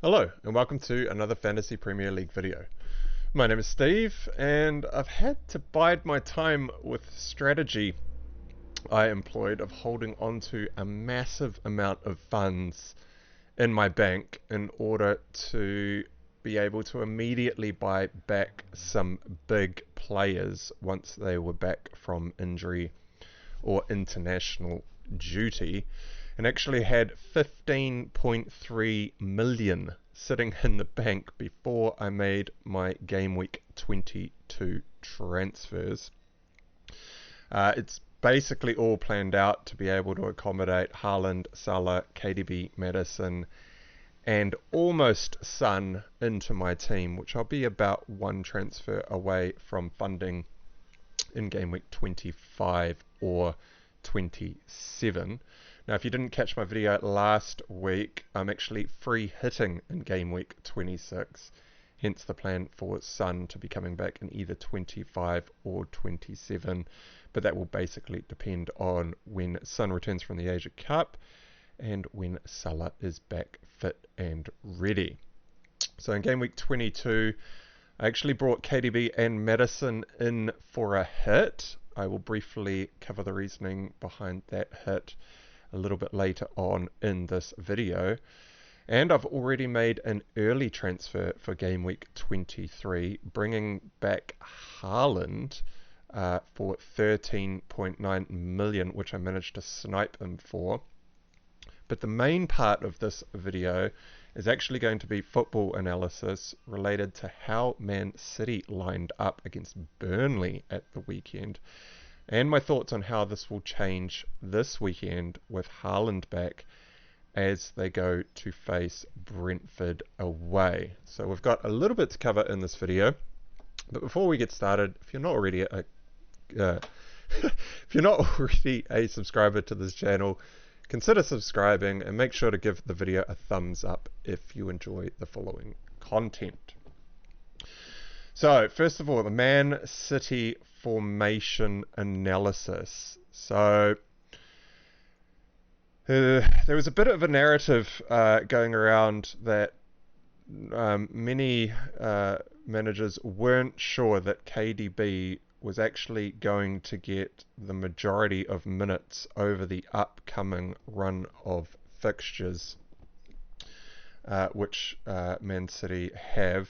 Hello and welcome to another Fantasy Premier League video. My name is Steve and I've had to bide my time with strategy I employed of holding onto a massive amount of funds in my bank in order to be able to immediately buy back some big players once they were back from injury or international duty, and actually had 15.3 million sitting in the bank before I made my game week 22 transfers. It's basically all planned out to be able to accommodate Haaland, Salah, KDB, Maddison, and almost Son into my team, which I'll be about one transfer away from funding in game week 25 or 27. Now, if you didn't catch my video last week, I'm actually free hitting in game week 26, hence the plan for Son to be coming back in either 25 or 27, but that will basically depend on when Son returns from the Asia Cup and when Salah is back fit and ready. So in game week 22, I actually brought KDB and Maddison in for a hit. I will briefly cover the reasoning behind that hit a little bit later on in this video. And I've already made an early transfer for game week 23, bringing back Haaland for 13.9 million, which I managed to snipe him for. But the main part of this video is actually going to be football analysis related to how Man City lined up against Burnley at the weekend, and my thoughts on how this will change this weekend with Haaland back as they go to face Brentford away. So we've got a little bit to cover in this video, but before we get started, if you're not already a subscriber to this channel, consider subscribing and make sure to give the video a thumbs up if you enjoy the following content. So, first of all, the Man City formation analysis. So, there was a bit of a narrative going around that many managers weren't sure that KDB was actually going to get the majority of minutes over the upcoming run of fixtures, which Man City have,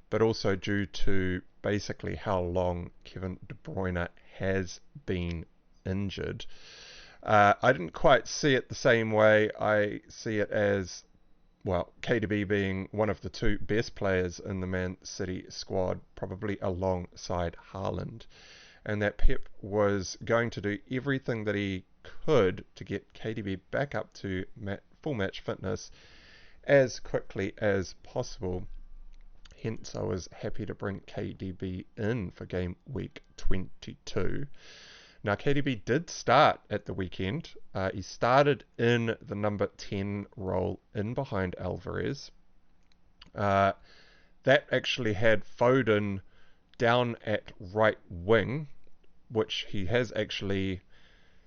but also due to basically how long Kevin De Bruyne has been injured. I didn't quite see it the same way. I see it as, well, KDB being one of the two best players in the Man City squad, probably alongside Haaland, and that Pep was going to do everything that he could to get KDB back up to full match fitness as quickly as possible. Hence, I was happy to bring KDB in for game week 22. Now, KDB did start at the weekend. He started in the number 10 role in behind Alvarez. That actually had Foden down at right wing, which he has actually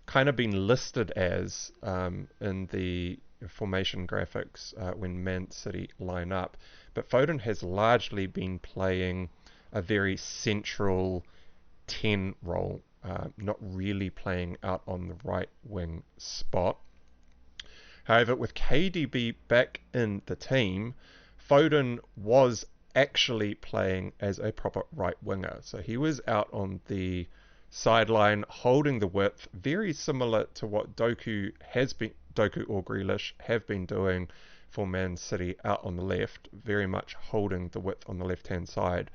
kind of been listed as in the formation graphics when Man City line up. But Foden has largely been playing a very central 10 role, not really playing out on the right wing spot. However, with KDB back in the team, Foden was actually playing as a proper right winger. So he was out on the sideline holding the width, very similar to what Doku or Grealish have been doing for Man City out on the left, very much holding the width on the left hand side.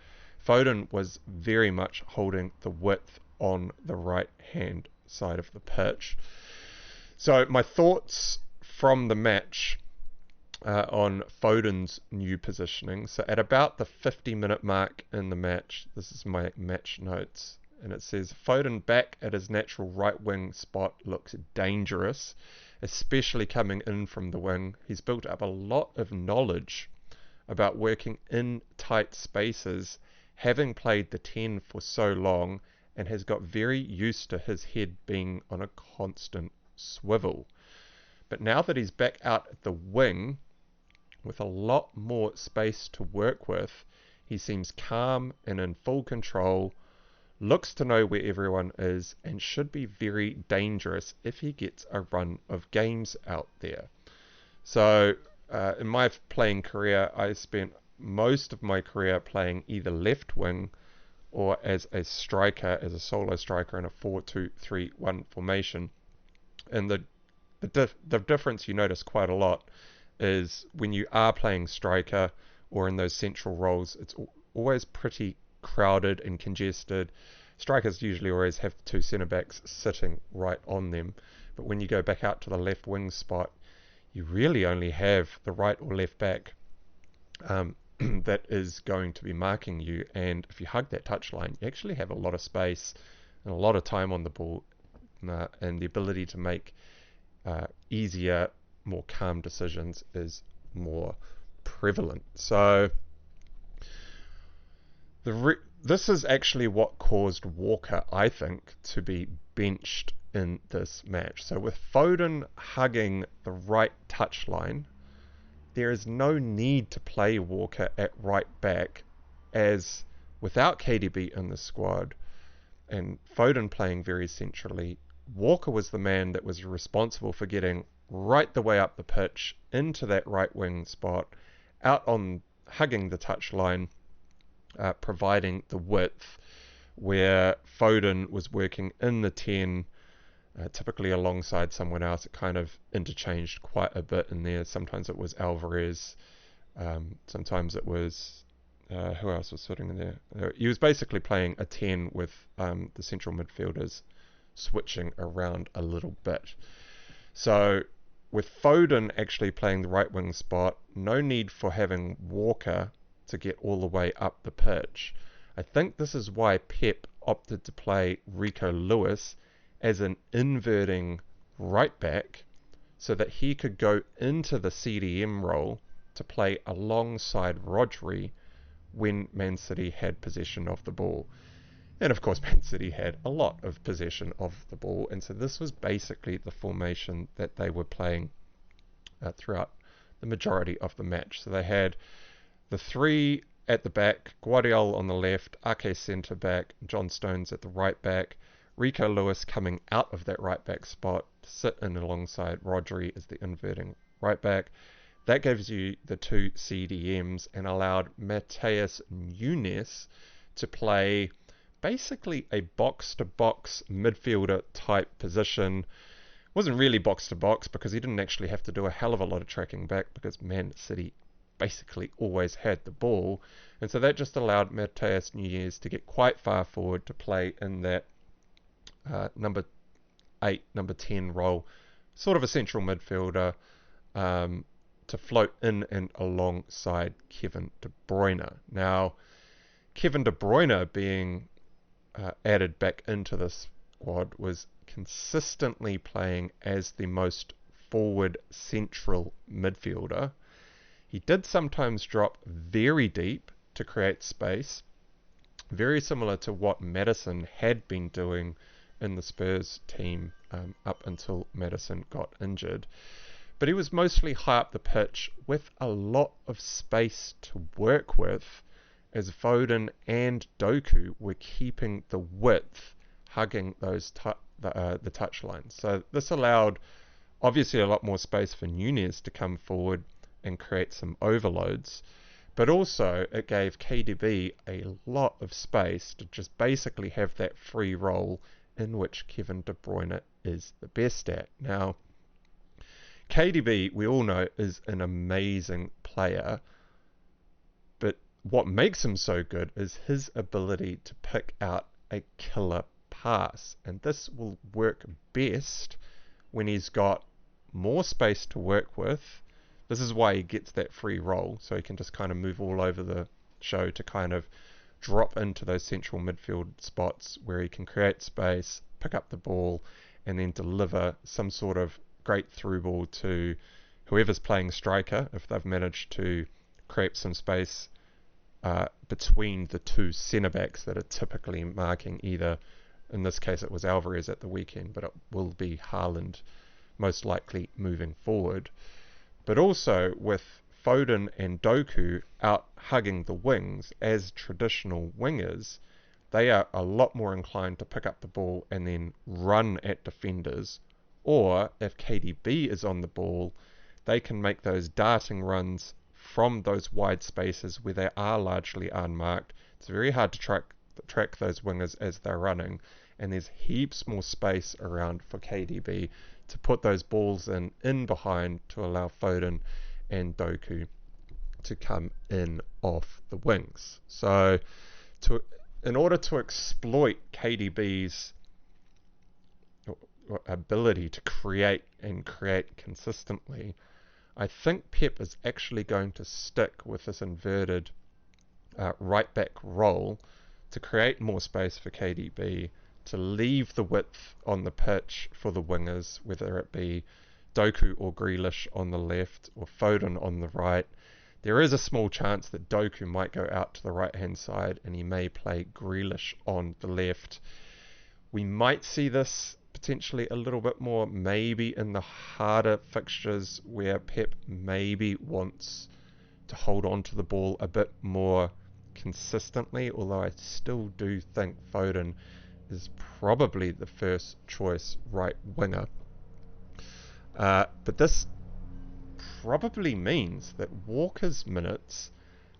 Foden was very much holding the width on the right hand side of the pitch. So my thoughts from the match on Foden's new positioning. So at about the 50-minute mark in the match, this is my match notes, and it says Foden back at his natural right wing spot looks dangerous, especially coming in from the wing. He's built up a lot of knowledge about working in tight spaces, having played the 10 for so long, and has got very used to his head being on a constant swivel. But now that he's back out at the wing, with a lot more space to work with. He seems calm and in full control, looks to know where everyone is, and should be very dangerous if he gets a run of games out there. So in my playing career, I spent most of my career playing either left wing or as a striker, as a solo striker in a 4-2-3-1 formation. And the difference you notice quite a lot is when you are playing striker or in those central roles, it's always pretty crowded and congested. Strikers usually always have the two centre backs sitting right on them, but when you go back out to the left wing spot, you really only have the right or left back that is going to be marking you. And if you hug that touchline, you actually have a lot of space and a lot of time on the ball, and the ability to make easier, more calm decisions is more prevalent. So this is actually what caused Walker, I think, to be benched in this match. So with Foden hugging the right touchline, there is no need to play Walker at right back, as without KDB in the squad and Foden playing very centrally, Walker was the man that was responsible for getting right the way up the pitch into that right wing spot, out on hugging the touchline, providing the width where Foden was working in the 10, typically alongside someone else. It kind of interchanged quite a bit in there. Sometimes it was Alvarez, sometimes it was who else was sitting in there? He was basically playing a 10 with the central midfielders switching around a little bit. So with Foden actually playing the right wing spot, no need for having Walker to get all the way up the pitch. I think this is why Pep opted to play Rico Lewis as an inverting right back, so that he could go into the CDM role to play alongside Rodri when Man City had possession of the ball. And of course Man City had a lot of possession of the ball, and so this was basically the formation that they were playing throughout the majority of the match. So they had the three at the back, Guardiola on the left, Ake centre back, John Stones at the right back, Rico Lewis coming out of that right back spot to sit in alongside Rodri as the inverting right back. That gives you the two CDMs and allowed Matheus Nunes to play basically a box-to-box midfielder type position. Wasn't really box-to-box because he didn't actually have to do a hell of a lot of tracking back because Man City basically always had the ball. And so that just allowed Matheus Nunes to get quite far forward to play in that number 8, number 10 role, sort of a central midfielder, to float in and alongside Kevin De Bruyne. Now, Kevin De Bruyne being added back into this squad was consistently playing as the most forward central midfielder. He did sometimes drop very deep to create space, very similar to what Maddison had been doing in the Spurs team up until Maddison got injured. But he was mostly high up the pitch with a lot of space to work with, as Foden and Doku were keeping the width, hugging those the touchlines. So this allowed obviously a lot more space for Nunes to come forward and create some overloads, but also it gave KDB a lot of space to just basically have that free role in which Kevin De Bruyne is the best at. Now, KDB, we all know, is an amazing player, but what makes him so good is his ability to pick out a killer pass, and this will work best when he's got more space to work with. This is why he gets that free role, so he can just kind of move all over the show to kind of drop into those central midfield spots where he can create space, pick up the ball, and then deliver some sort of great through ball to whoever's playing striker if they've managed to create some space between the two centre backs that are typically marking either, in this case it was Alvarez at the weekend, but it will be Haaland most likely moving forward. But also with Foden and Doku out hugging the wings as traditional wingers, they are a lot more inclined to pick up the ball and then run at defenders. Or if KDB is on the ball, they can make those darting runs from those wide spaces where they are largely unmarked. It's very hard to track those wingers as they're running, and there's heaps more space around for KDB to put those balls in behind to allow Foden and Doku to come in off the wings. So in order to exploit KDB's ability to create consistently, I think Pep is actually going to stick with this inverted right back role to create more space for KDB, to leave the width on the pitch for the wingers, whether it be Doku or Grealish on the left or Foden on the right. There is a small chance that Doku might go out to the right-hand side and he may play Grealish on the left. We might see this potentially a little bit more maybe in the harder fixtures where Pep maybe wants to hold on to the ball a bit more consistently, although I still do think Foden is probably the first choice right winger. But this probably means that Walker's minutes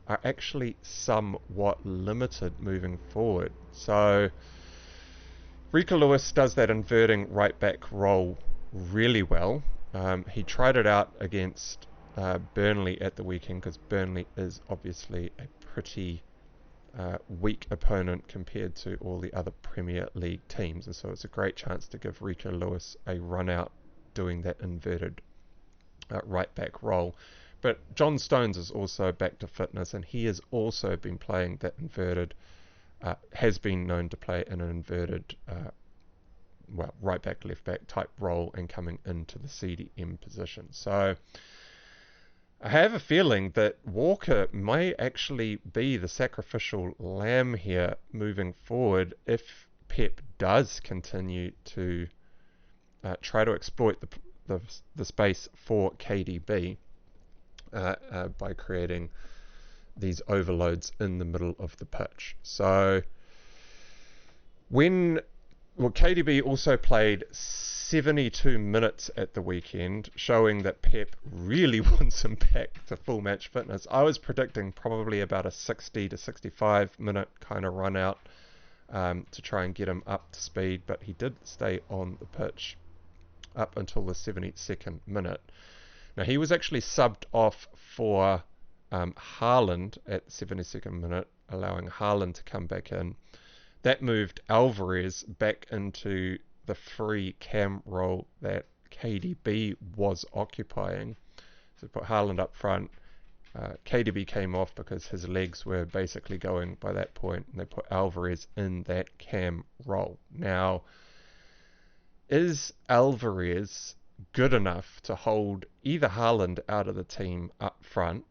are actually somewhat limited moving forward. So Rico Lewis does that inverting right back role really well. He tried it out against Burnley at the weekend, because Burnley is obviously a pretty weak opponent compared to all the other Premier League teams, and so it's a great chance to give Rico Lewis a run out doing that inverted right back role. But John Stones is also back to fitness, and he has also been playing that inverted, has been known to play in an inverted right back, left back type role and coming into the CDM position. So I have a feeling that Walker may actually be the sacrificial lamb here moving forward if Pep does continue to try to exploit the space for KDB by creating these overloads in the middle of the pitch. So KDB also played 72 minutes at the weekend, showing that Pep really wants him back to full match fitness. I was predicting probably about a 60 to 65 minute kind of run out to try and get him up to speed, but he did stay on the pitch up until the 72nd minute. Now, he was actually subbed off for Haaland at the 72nd minute, allowing Haaland to come back in. That moved Alvarez back into the free cam role that KDB was occupying. So put Haaland up front. KDB came off because his legs were basically going by that point, and they put Alvarez in that cam role. Now, is Alvarez good enough to hold either Haaland out of the team up front?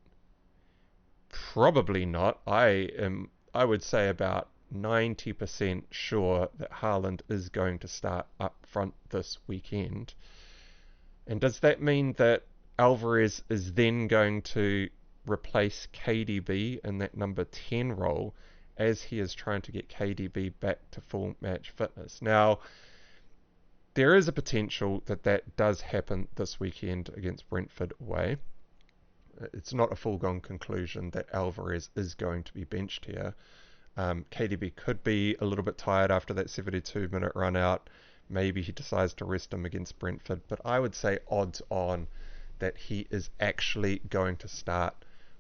Probably not. I would say about 90% sure that Haaland is going to start up front this weekend. And does that mean that Alvarez is then going to replace KDB in that number 10 role as he is trying to get KDB back to full match fitness? Now, there is a potential that that does happen this weekend against Brentford away. It's not a foregone conclusion that Alvarez is going to be benched here. KDB could be a little bit tired after that 72-minute run out. Maybe he decides to rest him against Brentford, but I would say odds on that he is actually going to start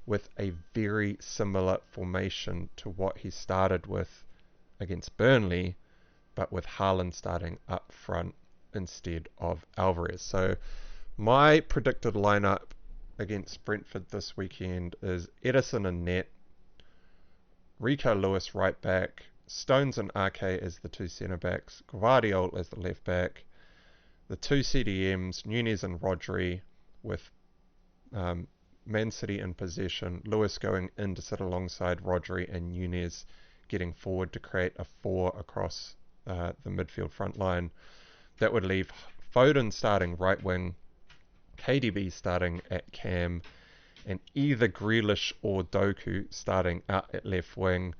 with a very similar formation to what he started with against Burnley, but with Haaland starting up front instead of Alvarez. So my predicted lineup against Brentford this weekend is Edison and net, Rico Lewis right back, Stones and RK as the two centre backs, Gvardiol as the left back, the two CDMs, Nunez and Rodri, with Man City in possession, Lewis going in to sit alongside Rodri, and Nunez getting forward to create a 4 across the midfield front line. That would leave Foden starting right wing, KDB starting at cam, and either Grealish or Doku starting out at left wing.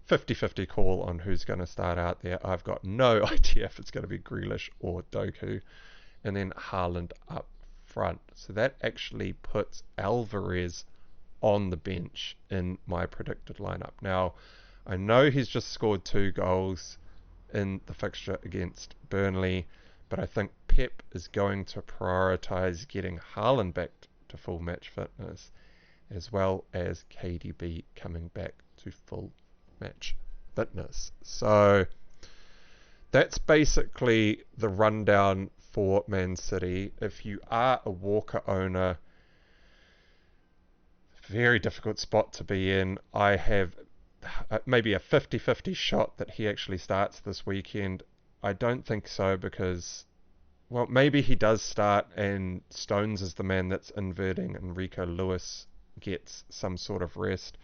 50-50 call on who's going to start out there. I've got no idea if it's going to be Grealish or Doku. And then Haaland up front. So that actually puts Alvarez on the bench in my predicted lineup. Now, I know he's just scored 2 goals in the fixture against Burnley, but I think Pep is going to prioritise getting Haaland back to full match fitness, as well as KDB coming back to full match fitness. So that's basically the rundown for Man City. If you are a Walker owner, very difficult spot to be in. I have maybe a 50-50 shot that he actually starts this weekend. I don't think so because, well, maybe he does start and Stones is the man that's inverting and Rico Lewis gets some sort of rest.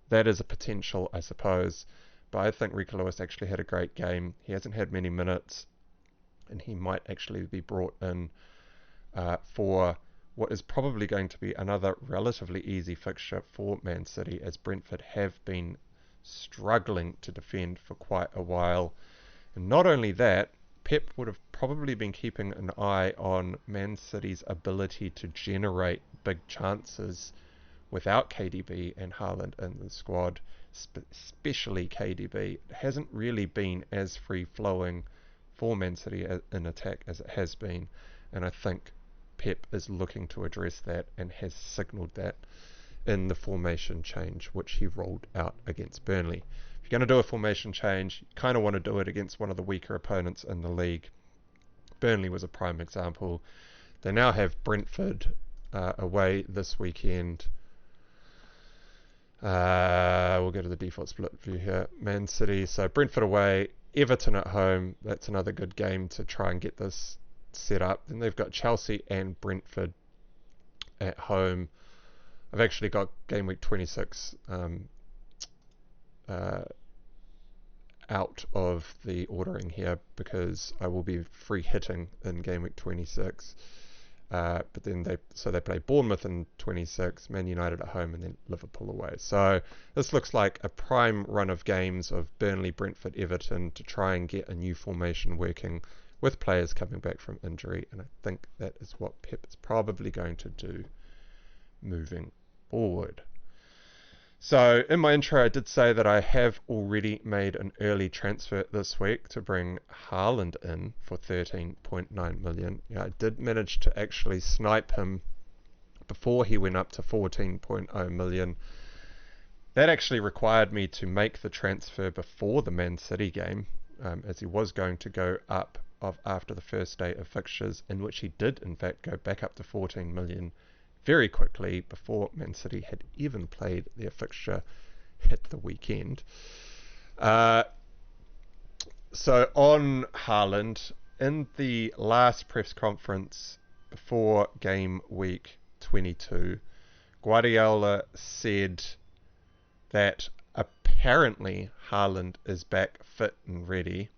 That is a potential, I suppose. But I think Rico Lewis actually had a great game. He hasn't had many minutes, and he might actually be brought in for what is probably going to be another relatively easy fixture for Man City, as Brentford have been struggling to defend for quite a while. And not only that, Pep would have probably been keeping an eye on Man City's ability to generate big chances without KDB and Haaland in the squad, especially KDB. It hasn't really been as free-flowing for Man City in attack as it has been, and I think Pep is looking to address that and has signalled that in the formation change which he rolled out against Burnley. If you're going to do a formation change, you kind of want to do it against one of the weaker opponents in the league. Burnley was a prime example. They now have Brentford away this weekend. We'll go to the default split view here. Man City, so Brentford away, Everton at home. That's another good game to try and get this set up. Then they've got Chelsea and Brentford at home. I've actually got game week 26 out of the ordering here because I will be free hitting in game week 26. But then they play Bournemouth in 26, Man United at home, and then Liverpool away. So this looks like a prime run of games of Burnley, Brentford, Everton to try and get a new formation working with players coming back from injury. And I think that is what Pep is probably going to do moving forward. So in my intro, I did say that I have already made an early transfer this week to bring Haaland in for 13.9 million. Yeah, I did manage to actually snipe him before he went up to 14.0 million. That actually required me to make the transfer before the Man City game, as he was going to go up after the first day of fixtures, in which he did in fact go back up to 14 million very quickly before Man City had even played their fixture at the weekend. So on Haaland, in the last press conference before game week 22, Guardiola said that apparently Haaland is back fit and ready,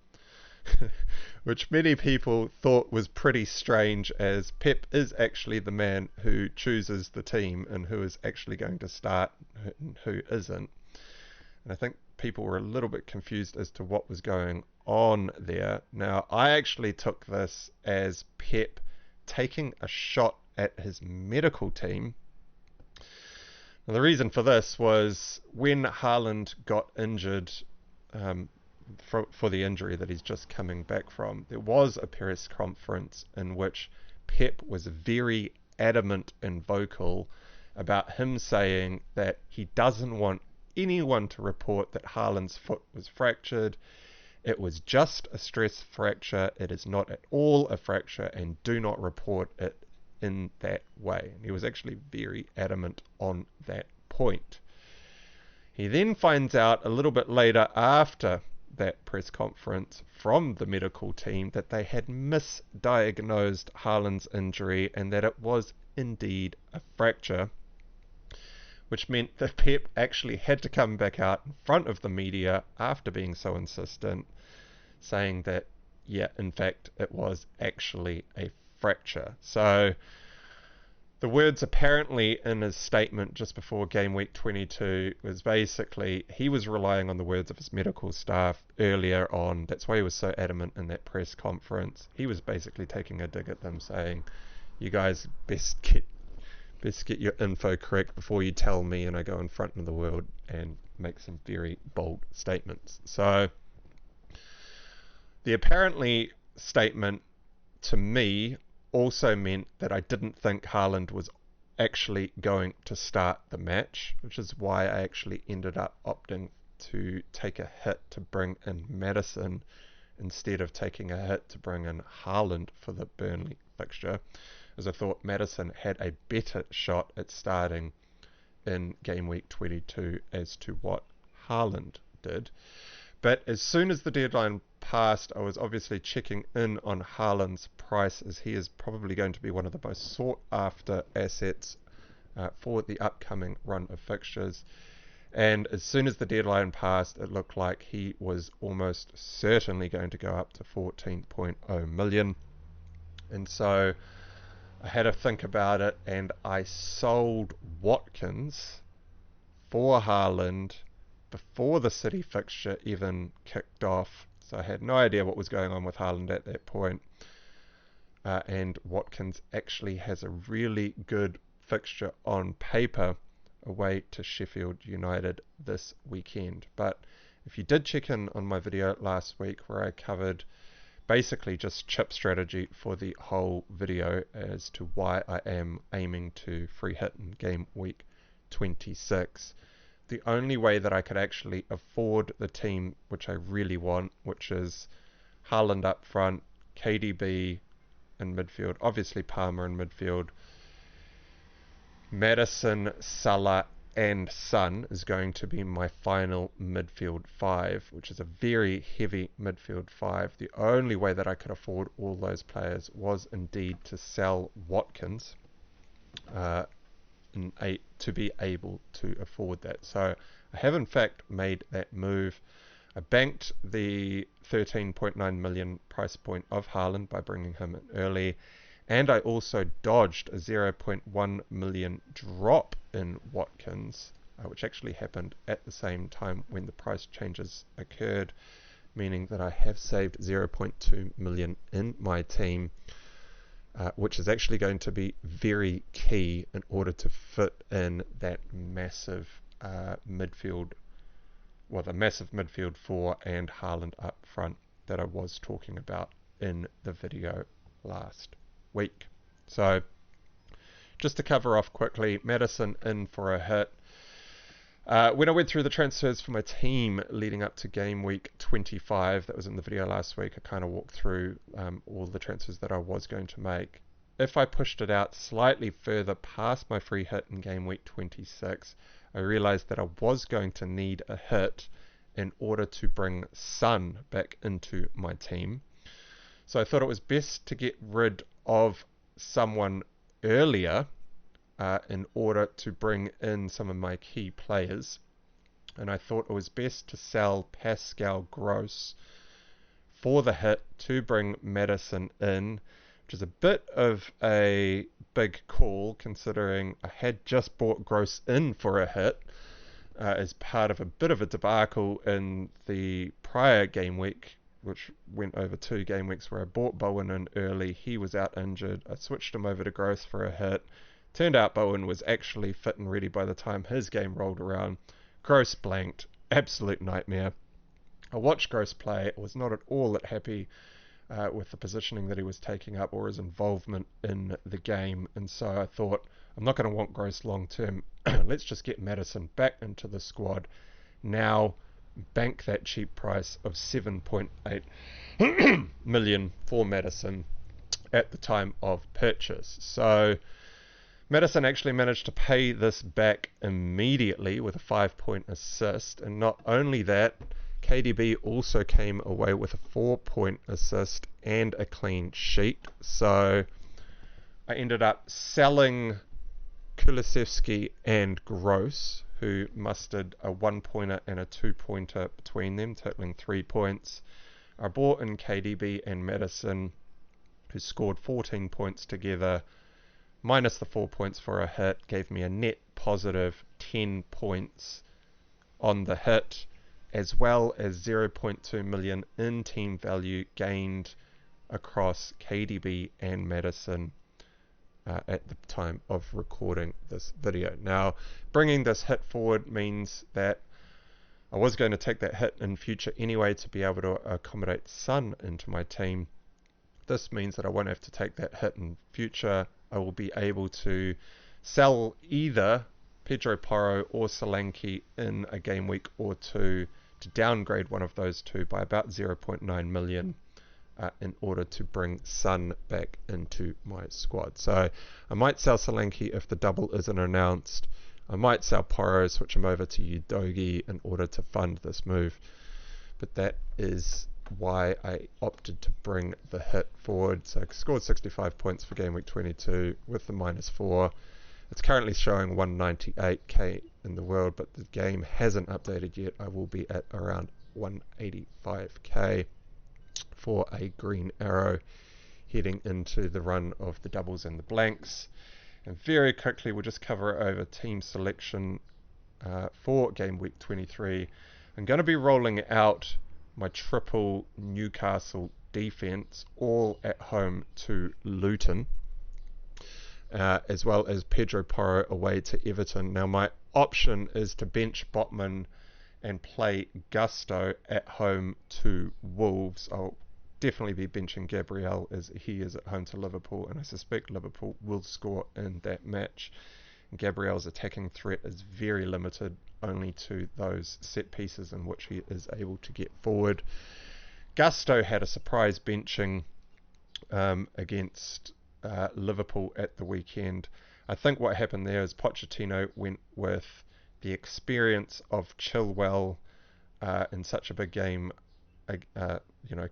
which many people thought was pretty strange, as Pep is actually the man who chooses the team and who is actually going to start and who isn't. And I think people were a little bit confused as to what was going on there. Now, I actually took this as Pep taking a shot at his medical team. Now, the reason for this was when Haaland got injured, for the injury that he's just coming back from, there was a press conference in which Pep was very adamant and vocal about him saying that he doesn't want anyone to report that Haaland's foot was fractured. It was just a stress fracture. It is not at all a fracture, and do not report it in that way. And he was actually very adamant on that point. He then finds out a little bit later after that press conference from the medical team that they had misdiagnosed Haaland's injury and that it was indeed a fracture, which meant that Pep actually had to come back out in front of the media after being so insistent, saying that, yeah, in fact, it was actually a fracture. So the words apparently in his statement just before game week 22 was basically he was relying on the words of his medical staff earlier on. That's why he was so adamant in that press conference. He was basically taking a dig at them, saying, you guys best get your info correct before you tell me and I go in front of the world and make some very bold statements. So the apparently statement to me also meant that I didn't think Haaland was actually going to start the match, which is why I actually ended up opting to take a hit to bring in Maddison instead of taking a hit to bring in Haaland for the Burnley fixture, as I thought Maddison had a better shot at starting in game week 22 as to what Haaland did. But as soon as the deadline passed, I was obviously checking in on Haaland's price, as he is probably going to be one of the most sought after assets for the upcoming run of fixtures. And as soon as the deadline passed, it looked like he was almost certainly going to go up to 14.0 million. And so I had to think about it, and I sold Watkins for Haaland before the City fixture even kicked off. So I had no idea what was going on with Haaland at that point. And Watkins actually has a really good fixture on paper away to Sheffield United this weekend. But if you did check in on my video last week where I covered basically just chip strategy for the whole video as to why I am aiming to free hit in game week 26, the only way that I could actually afford the team which I really want, which is Haaland up front, KDB in midfield, obviously Palmer in midfield, Maddison, Salah and Son is going to be my final midfield five, which is a very heavy midfield five. The only way that I could afford all those players was indeed to sell Watkins to be able to afford that. So I have in fact made that move. I banked the 13.9 million price point of Haaland by bringing him in early, and I also dodged a 0.1 million drop in Watkins, which actually happened at the same time when the price changes occurred, meaning that I have saved 0.2 million in my team, which is actually going to be very key in order to fit in that massive midfield, well, the massive midfield four and Haaland up front that I was talking about in the video last week. So just to cover off quickly, Maddison in for a hit. When I went through the transfers for my team leading up to game week 25, that was in the video last week, I kind of walked through all the transfers that I was going to make. If I pushed it out slightly further past my free hit in game week 26, I realized that I was going to need a hit in order to bring Son back into my team. So I thought it was best to get rid of someone earlier in order to bring in some of my key players. And I thought it was best to sell Pascal Gross for the hit to bring Maddison in, which is a bit of a big call considering I had just bought Gross in for a hit as part of a bit of a debacle in the prior game week, which went over 2 game weeks where I bought Bowen in early. He was out injured. I switched him over to Gross for a hit. Turned out Bowen was actually fit and ready by the time his game rolled around. Gross blanked. Absolute nightmare. I watched Gross play. I was not at all that happy with the positioning that he was taking up or his involvement in the game. And so I thought, I'm not going to want Gross long term. Let's just get Maddison back into the squad. Now bank that cheap price of 7.8 million for Maddison at the time of purchase. So Maddison actually managed to pay this back immediately with a 5-point assist, and not only that, KDB also came away with a 4-point assist and a clean sheet. So I ended up selling Kulusevski and Gross, who mustered a 1-pointer and a 2-pointer between them, totaling 3 points. I bought in KDB and Maddison, who scored 14 points together, minus the 4 points for a hit gave me a net positive 10 points on the hit, as well as 0.2 million in team value gained across KDB and Maddison at the time of recording this video. Now, bringing this hit forward means that I was going to take that hit in future anyway to be able to accommodate Son into my team. This means that I won't have to take that hit in future. I will be able to sell either Pedro Porro or Solanke in a game week or two to downgrade one of those two by about 0.9 million in order to bring Son back into my squad. So I might sell Solanke if the double isn't announced. I might sell Porro, switch him over to Udogi in order to fund this move. But that is why I opted to bring the hit forward. So I scored 65 points for game week 22 with the -4. It's currently showing 198k in the world, but the game hasn't updated yet. I will be at around 185k for a green arrow heading into the run of the doubles and the blanks. And very quickly we'll just cover over team selection for game week 23. I'm going to be rolling out my triple Newcastle defense, all at home to Luton, as well as Pedro Porro away to Everton. Now my option is to bench Botman and play Gusto at home to Wolves. I'll definitely be benching Gabriel as he is at home to Liverpool, and I suspect Liverpool will score in that match. Gabriel's attacking threat is very limited, only to those set pieces in which he is able to get forward. Gusto had a surprise benching against Liverpool at the weekend. I think what happened there is Pochettino went with the experience of Chilwell in such a big game,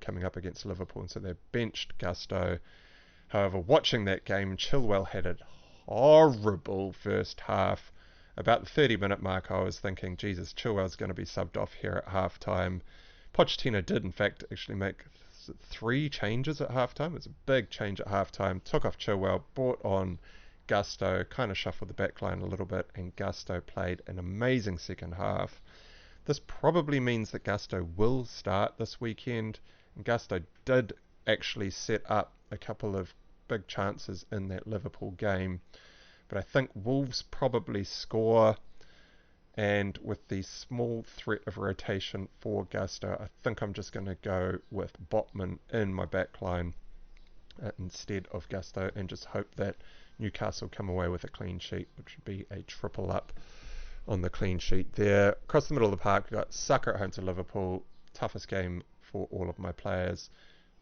coming up against Liverpool, and so they benched Gusto. However, watching that game, Chilwell had a horrible first half. About the 30-minute mark, I was thinking, Jesus, Chilwell's going to be subbed off here at half-time. Pochettino did, in fact, actually make 3 changes at half-time. It was a big change at half-time. Took off Chilwell, brought on Gusto, kind of shuffled the back line a little bit, and Gusto played an amazing second half. This probably means that Gusto will start this weekend. And Gusto did actually set up a couple of big chances in that Liverpool game. But I think Wolves probably score, and with the small threat of rotation for Gusto, I think I'm just going to go with Botman in my back line instead of Gusto, and just hope that Newcastle come away with a clean sheet, which would be a triple up on the clean sheet there. Across the middle of the park, we've got Saka at home to Liverpool, toughest game for all of my players.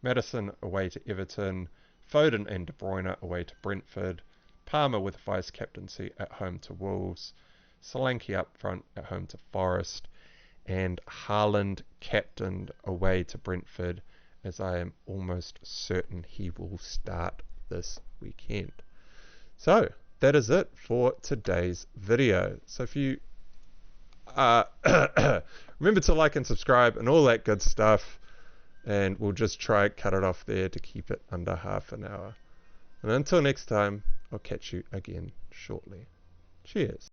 Maddison away to Everton, Foden and De Bruyne away to Brentford, Palmer with vice captaincy at home to Wolves, Solanke up front at home to Forest, and Haaland captained away to Brentford, as I am almost certain he will start this weekend. So that is it for today's video. So if you remember to like and subscribe and all that good stuff, and we'll just try and cut it off there to keep it under half an hour. And until next time, I'll catch you again shortly. Cheers.